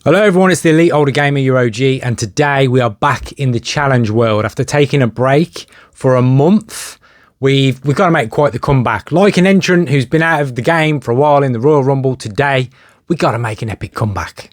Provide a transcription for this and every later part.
Hello everyone, it's the Elite Older Gamer, your OG, and today we are back in the challenge world. After taking a break for a month, we've got to make quite the comeback. Like an entrant who's been out of the game for a while in the Royal Rumble, today we got to make an epic comeback.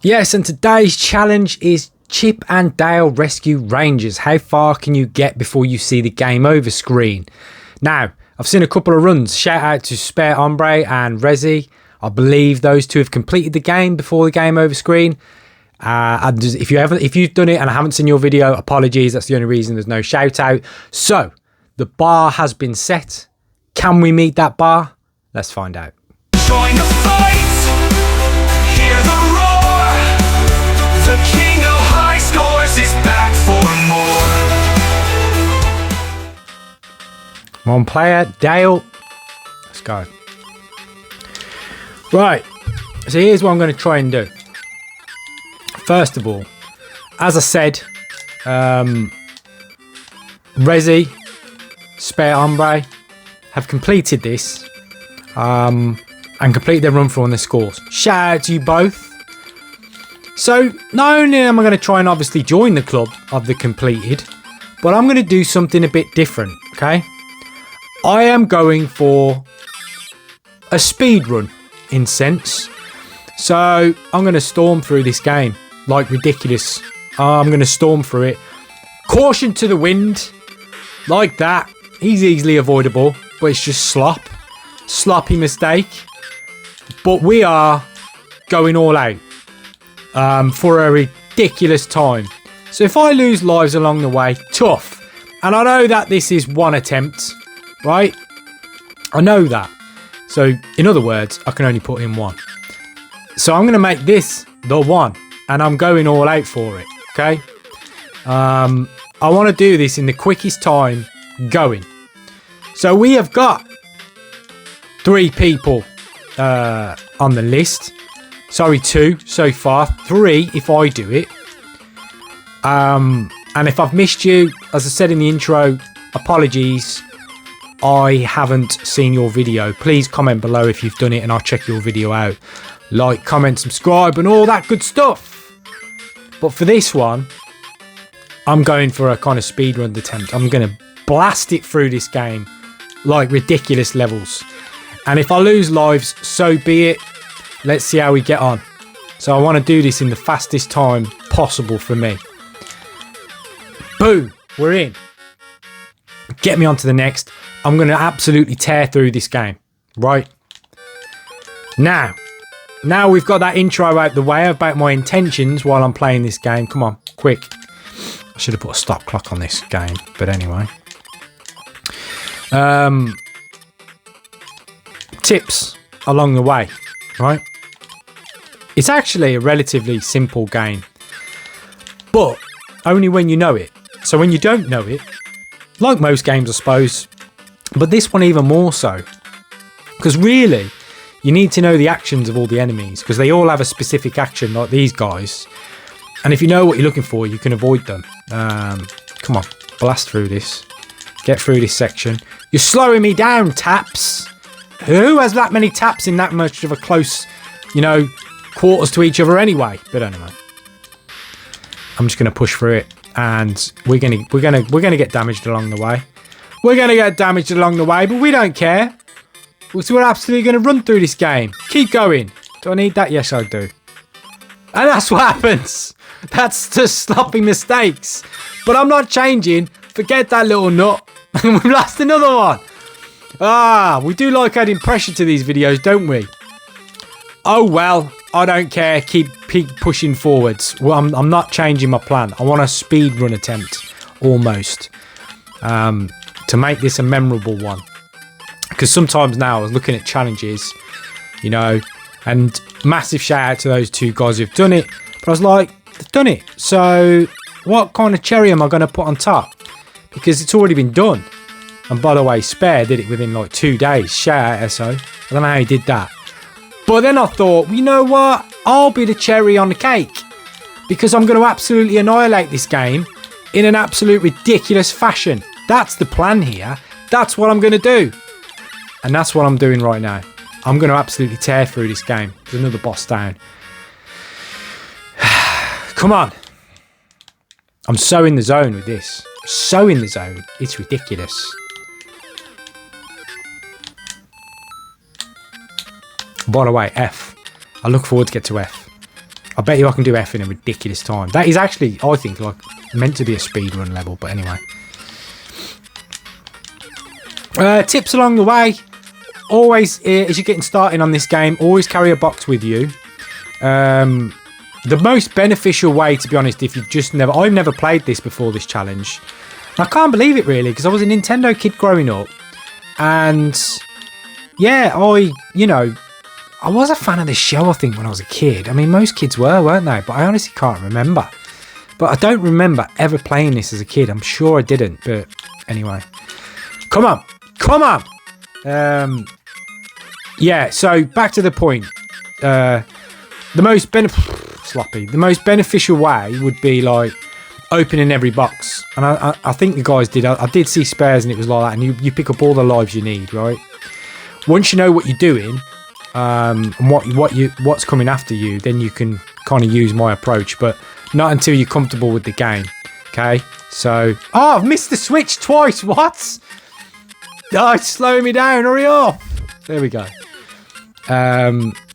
Yes, and today's challenge is Chip and Dale Rescue Rangers. How far can you get before you see the game over screen? Now, I've seen a couple of runs. Shout out to Spare Ombre and Resi. I believe those two have completed the game before the game over screen. And if you've done it and I haven't seen your video, apologies. That's the only reason there's no shout out. So, the bar has been set. Can we meet that bar? Let's find out. Join the fight. Hear the roar. The king of high scores is back for more. One player, Dale. Let's go. Right. So here's what I'm going to try and do. First of all, as I said, Resi, Spare Ombre have completed this and completed their run through on their scores. Shout out to you both. So not only am I going to try and obviously join the club of the completed, but I'm going to do something a bit different, okay? I am going for a speed run in sense. So I'm going to storm through this game like ridiculous. I'm going to storm through it. Caution to the wind, like that. He's easily avoidable, but it's just sloppy mistake. But we are going all out for a ridiculous time. So if I lose lives along the way, tough. And I know that this is one attempt, right? I know that. So in other words, I can only put in one. So I'm going to make this the one. And I'm going all out for it, okay? I want to do this in the quickest time going. So we have got 3 people on the list. Sorry, 2 so far. 3 if I do it. And if I've missed you, as I said in the intro, apologies. I haven't seen your video. Please comment below if you've done it and I'll check your video out. Like, comment, subscribe and all that good stuff. But for this one, I'm going for a kind of speedrun attempt. I'm going to blast it through this game like ridiculous levels. And if I lose lives, so be it. Let's see how we get on. So I want to do this in the fastest time possible for me. Boom, we're in. Get me on to the next. I'm going to absolutely tear through this game, right? Now we've got that intro out the way about my intentions while I'm playing this game. Come on, quick. I should have put a stop clock on this game, but anyway. Tips along the way, right? It's actually a relatively simple game, but only when you know it. So when you don't know it, like most games I suppose, but this one even more so, because really you need to know the actions of all the enemies, because they all have a specific action like these guys, and if you know what you're looking for, you can avoid them. Come on, blast through this, get through this section. You're slowing me down, taps. Who has that many taps in that much of a close, quarters to each other anyway? But anyway, I'm just gonna push through it, and we're gonna get damaged along the way. We're gonna get damaged along the way, but we don't care. So we're absolutely gonna run through this game. Keep going. Do I need that? Yes, I do. And that's what happens. That's just sloppy mistakes. But I'm not changing. Forget that little nut. We've lost another one. We do like adding pressure to these videos, don't we? Oh well, I don't care. Keep pushing forwards. Well, I'm not changing my plan. I want a speed run attempt, almost, to make this a memorable one. Because sometimes now I was looking at challenges, and massive shout out to those 2 guys who've done it. But I was like, they've done it. So what kind of cherry am I going to put on top? Because it's already been done. And by the way, Spare did it within like 2 days. Shout out SO. I don't know how he did that. But then I thought, you know what? I'll be the cherry on the cake. Because I'm going to absolutely annihilate this game in an absolute ridiculous fashion. That's the plan here. That's what I'm going to do. And that's what I'm doing right now. I'm going to absolutely tear through this game. There's another boss down. Come on. I'm so in the zone with this. So in the zone. It's ridiculous. By the way, F. I look forward to get to F. I bet you I can do F in a ridiculous time. That is actually, I think, like meant to be a speedrun level. But anyway. Tips along the way. Always, as you're getting started on this game, always carry a box with you. The most beneficial way, to be honest, if you've just never... I've never played this before, this challenge. And I can't believe it, really, because I was a Nintendo kid growing up. And, yeah, I was a fan of this show, I think, when I was a kid. I mean, most kids were, weren't they? But I honestly can't remember. But I don't remember ever playing this as a kid. I'm sure I didn't, but anyway. Come on. Come on! Yeah, so back to the point. The most beneficial way would be like opening every box, and I think the guys did. I did see spares, and it was like that. And you pick up all the lives you need, right? Once you know what you're doing, and what's coming after you, then you can kind of use my approach, but not until you're comfortable with the game. Okay, so I've missed the switch twice. What? Oh, it's slowing me down. Hurry up. There we go.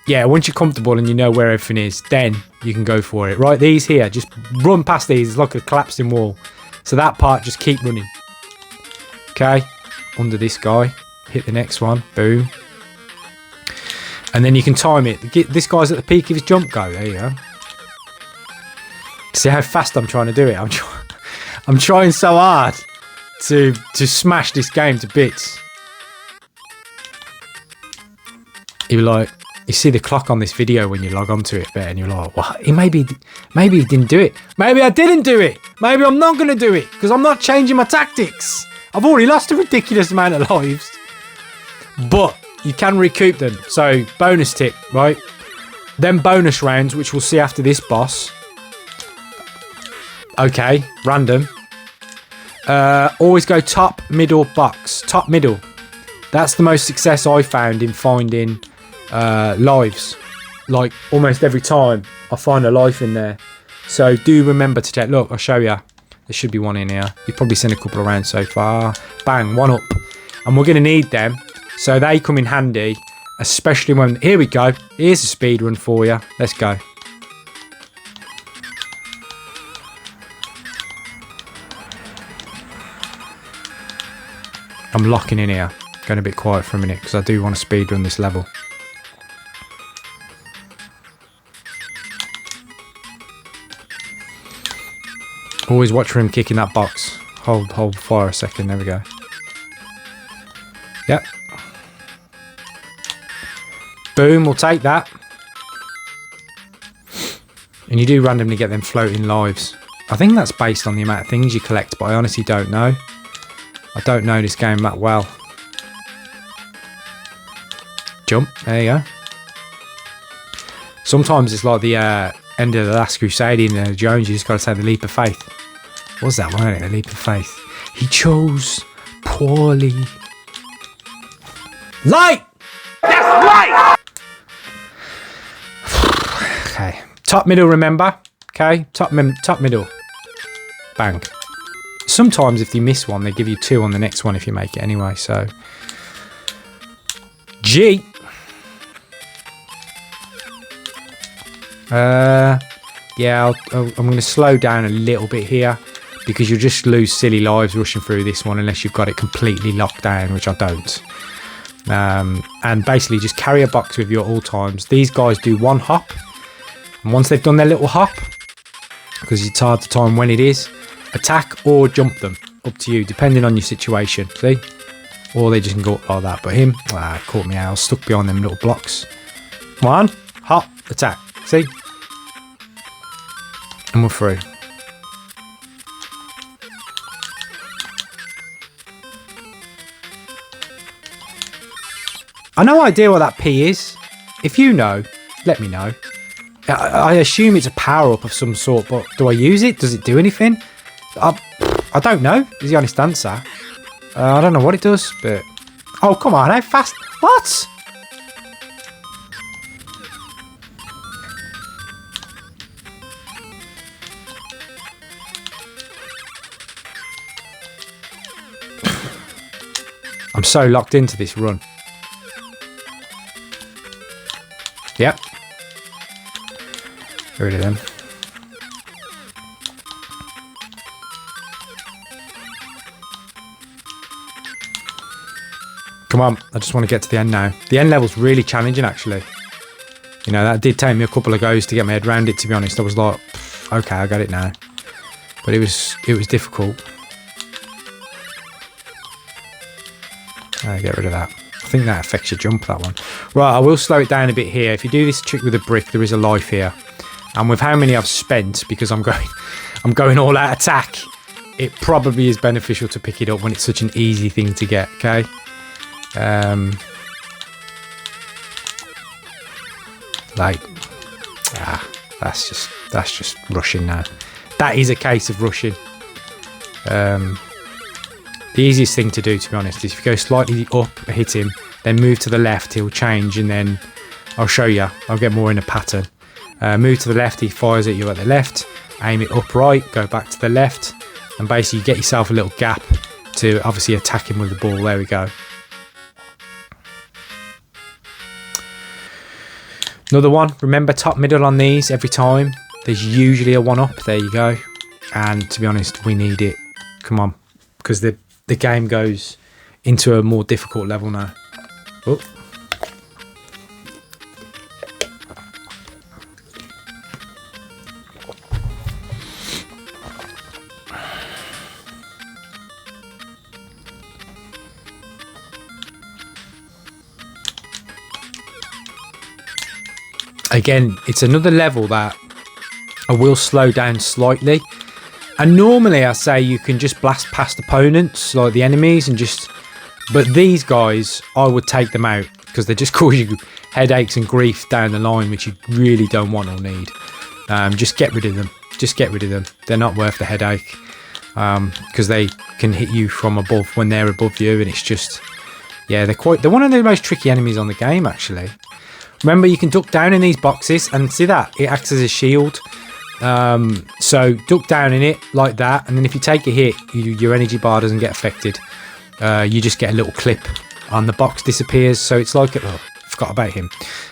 Yeah, once you're comfortable and you know where everything is, then you can go for it. Right, these here, just run past these. It's like a collapsing wall. So that part, just keep running. Okay, under this guy. Hit the next one. Boom. And then you can time it. This guy's at the peak of his jump go. There you go. See how fast I'm trying to do it? I'm trying so hard to smash this game to bits. You're like, you see the clock on this video when you log onto it, and you're like, what? Maybe he didn't do it. Maybe I didn't do it. Maybe I'm not going to do it because I'm not changing my tactics. I've already lost a ridiculous amount of lives, but you can recoup them. So bonus tip, right? Then bonus rounds, which we'll see after this boss. Okay, random. Always go top, middle, box. Top, middle. That's the most success I found in finding lives. Like almost every time I find a life in there. So do remember to check. Look, I'll show you. There should be one in here. You've probably seen a couple around so far. Bang, one up. And we're going to need them. So they come in handy. Especially when... Here we go. Here's a speed run for you. Let's go. I'm locking in here. Going a bit quiet for a minute because I do want to speedrun this level. Always watch for him kicking that box. Hold fire a second. There we go. Yep. Boom, we'll take that. And you do randomly get them floating lives. I think that's based on the amount of things you collect, but I honestly don't know. I don't know this game that well. Jump. There you go. Sometimes it's like the end of The Last Crusade in Jones. You just got to say the leap of faith. What was that one? The leap of faith. He chose poorly. Light! That's light! Okay. Top, middle, remember. Okay. Top, middle. Bang. Sometimes if you miss one, they give you 2 on the next one if you make it anyway, so. G. Yeah, I'm going to slow down a little bit here because you'll just lose silly lives rushing through this one unless you've got it completely locked down, which I don't. And basically just carry a box with you at all times. These guys do one hop, and once they've done their little hop, because it's hard to time when it is, attack or jump them, up to you, depending on your situation. See? Or they just can go up like that. But him, it caught me out. I was stuck behind them little blocks. One, hop, attack. See? And we're through. I no idea what that P is. If you know, let me know. I assume it's a power-up of some sort, but do I use it? Does it do anything? I don't know, is the honest answer. I don't know what it does, but... Oh, come on, how fast... What? I'm so locked into this run. Yep. Get rid of them. Come on, I just want to get to the end now. The end level's really challenging, actually. You know, that did take me a couple of goes to get my head around it, to be honest. I was like, okay, I got it now. But it was difficult. Get rid of that. I think that affects your jump, that one. Right, I will slow it down a bit here. If you do this trick with a brick, there is a life here. And with how many I've spent, because I'm going all out attack, it probably is beneficial to pick it up when it's such an easy thing to get, okay? That's just rushing now. That is a case of rushing. The easiest thing to do, to be honest, is if you go slightly up, hit him, then move to the left, he'll change, and then I'll show you. I'll get more in a pattern. Move to the left, he fires at you at the left. Aim it upright, go back to the left, and basically get yourself a little gap to obviously attack him with the ball. There we go. Another one. Remember, top middle on these every time. There's usually a one up. There you go. And to be honest, we need it. Come on, because the game goes into a more difficult level now. Oh. Again, it's another level that I will slow down slightly. And normally I say you can just blast past opponents, like the enemies, and just... But these guys, I would take them out, because they just cause you headaches and grief down the line, which you really don't want or need. Just get rid of them. Just get rid of them. They're not worth the headache. Because they can hit you from above when they're above you, and it's just... Yeah, they're one of the most tricky enemies on the game, actually. Remember, you can duck down in these boxes, and see that? It acts as a shield. So duck down in it like that, and then if you take a hit, your energy bar doesn't get affected. You just get a little clip on the box disappears. So it's like forgot about him.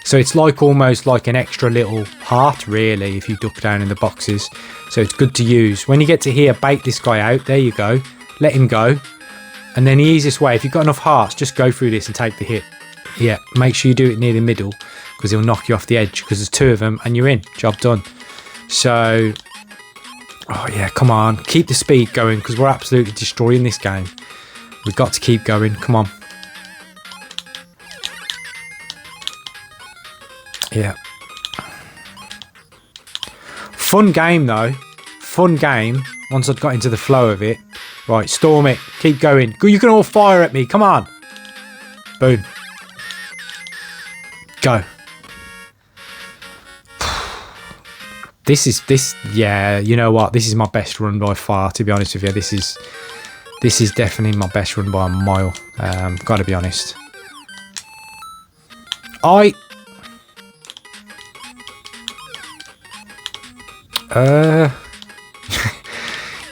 So it's like almost like an extra little heart, really, if you duck down in the boxes. So it's good to use. When you get to here, bait this guy out. There you go. Let him go. And then the easiest way, if you've got enough hearts, just go through this and take the hit. Yeah, make sure you do it near the middle, because he'll knock you off the edge, because there's two of them and you're in. Job done. So, oh yeah, come on. Keep the speed going, because we're absolutely destroying this game. We've got to keep going. Come on. Yeah. Fun game, though. Fun game, once I've got into the flow of it. Right, storm it. Keep going. You can all fire at me. Come on. Boom. Go. Yeah, you know what? This is my best run by far, to be honest with you. This is definitely my best run by a mile. Gotta be honest.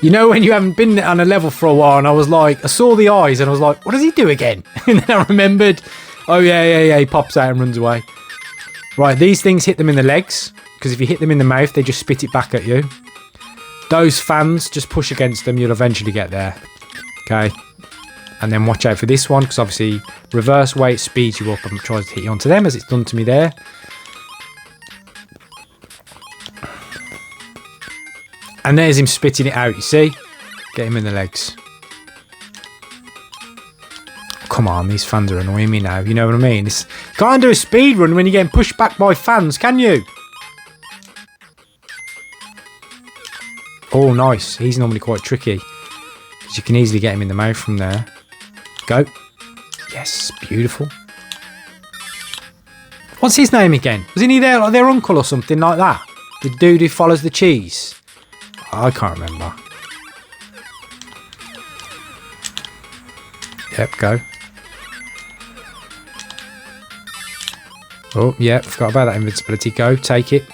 You know when you haven't been on a level for a while, and I saw the eyes and I was like, what does he do again? And then I remembered, oh yeah, he pops out and runs away. Right, these things hit them in the legs, because if you hit them in the mouth, they just spit it back at you. Those fans, just push against them, you'll eventually get there. Okay. And then watch out for this one, because obviously reverse weight speeds you up and tries to hit you onto them, as it's done to me there. And there's him spitting it out, you see? Get him in the legs. Come on, these fans are annoying me now, you know what I mean? Can't do a speed run when you're getting pushed back by fans, can you? Oh, nice. He's normally quite tricky, because you can easily get him in the mouth from there. Go. Yes, beautiful. What's his name again? Wasn't he their uncle or something like that? The dude who follows the cheese? I can't remember. Yep, go. Oh, yeah, forgot about that invincibility. Go, take it.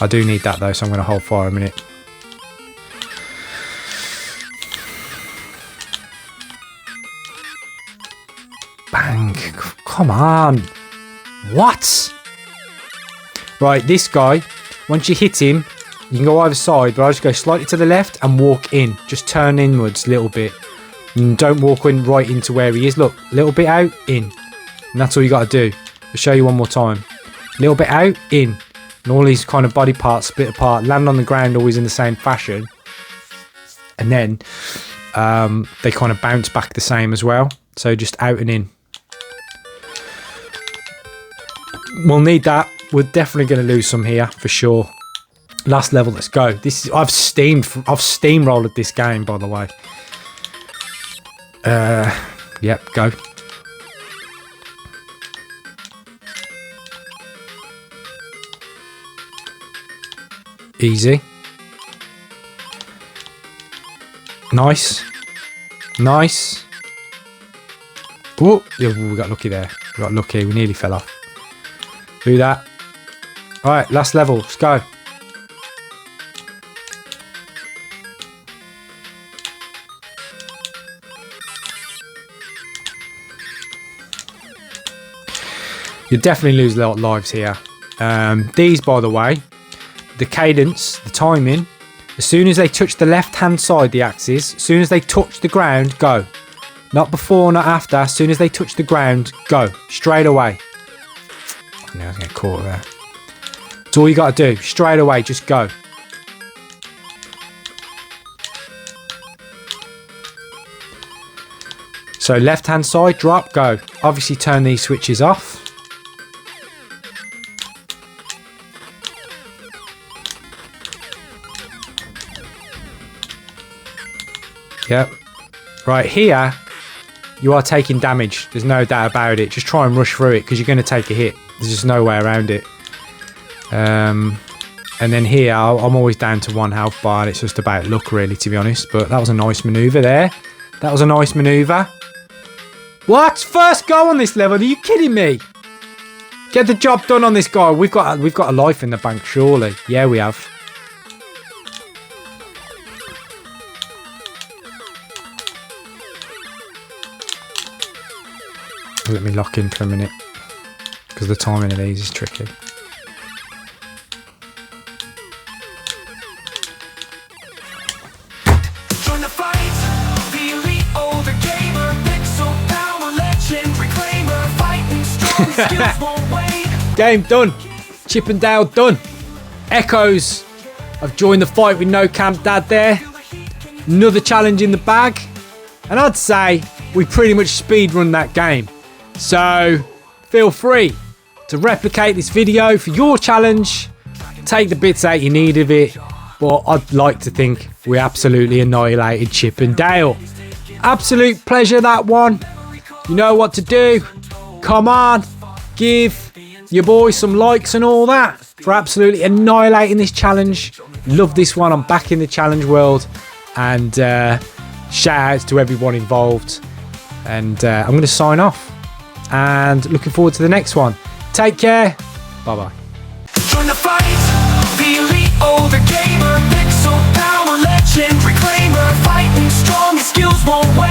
I do need that though, so I'm going to hold fire a minute. Bang. Come on. What? Right, this guy, once you hit him, you can go either side, but I'll just go slightly to the left and walk in. Just turn inwards a little bit. And don't walk in right into where he is. Look, a little bit out, in. And that's all you got to do. I'll show you one more time. A little bit out, in. And all these kind of body parts split apart, land on the ground always in the same fashion. And then they kind of bounce back the same as well. So just out and in. We'll need that. We're definitely going to lose some here for sure. Last level, let's go. This is I've steamrolled this game, by the way. Yep, go. Easy. Nice. Nice. Oh, yeah, we got lucky there. We got lucky. We nearly fell off. Do that. Alright, last level. Let's go. You'll definitely lose a lot of lives here. These, by the way, the cadence, the timing, as soon as they touch the left-hand side, the axes, as soon as they touch the ground, go. Not before, not after. As soon as they touch the ground, go. Straight away. I was getting caught there. That's all you got to do. Straight away, just go. So left-hand side, drop, go. Obviously turn these switches off. Yep. Right here, you are taking damage. There's no doubt about it. Just try and rush through it because you're going to take a hit. There's just no way around it. And then here, I'm always down to 1 health bar. And it's just about luck, really, to be honest. But that was a nice manoeuvre there. That was a nice manoeuvre. What? First go on this level? Are you kidding me? Get the job done on this guy. We've got a life in the bank, surely. Yeah, we have. Let me lock in for a minute because the timing of these is tricky. Join the fight, the elite older gamer, pixel power legend, reclaimer, fighting strong, skills won't wait. Game done. Chip and Dale done. Echoes. I've joined the fight with No Camp Dad there. Another challenge in the bag. And I'd say we pretty much speedrun that game. So feel free to replicate this video for your challenge. Take the bits out you need of it. But I'd like to think we absolutely annihilated Chip and Dale. Absolute pleasure, that one. You know what to do. Come on. Give your boys some likes and all that for absolutely annihilating this challenge. Love this one. I'm back in the challenge world. And shout outs to everyone involved. And I'm going to sign off. And looking forward to the next one. Take care. Bye-bye. Join the fight, the elite older gamer, pixel power legend, reclaimer, fighting strong, skills won't wait.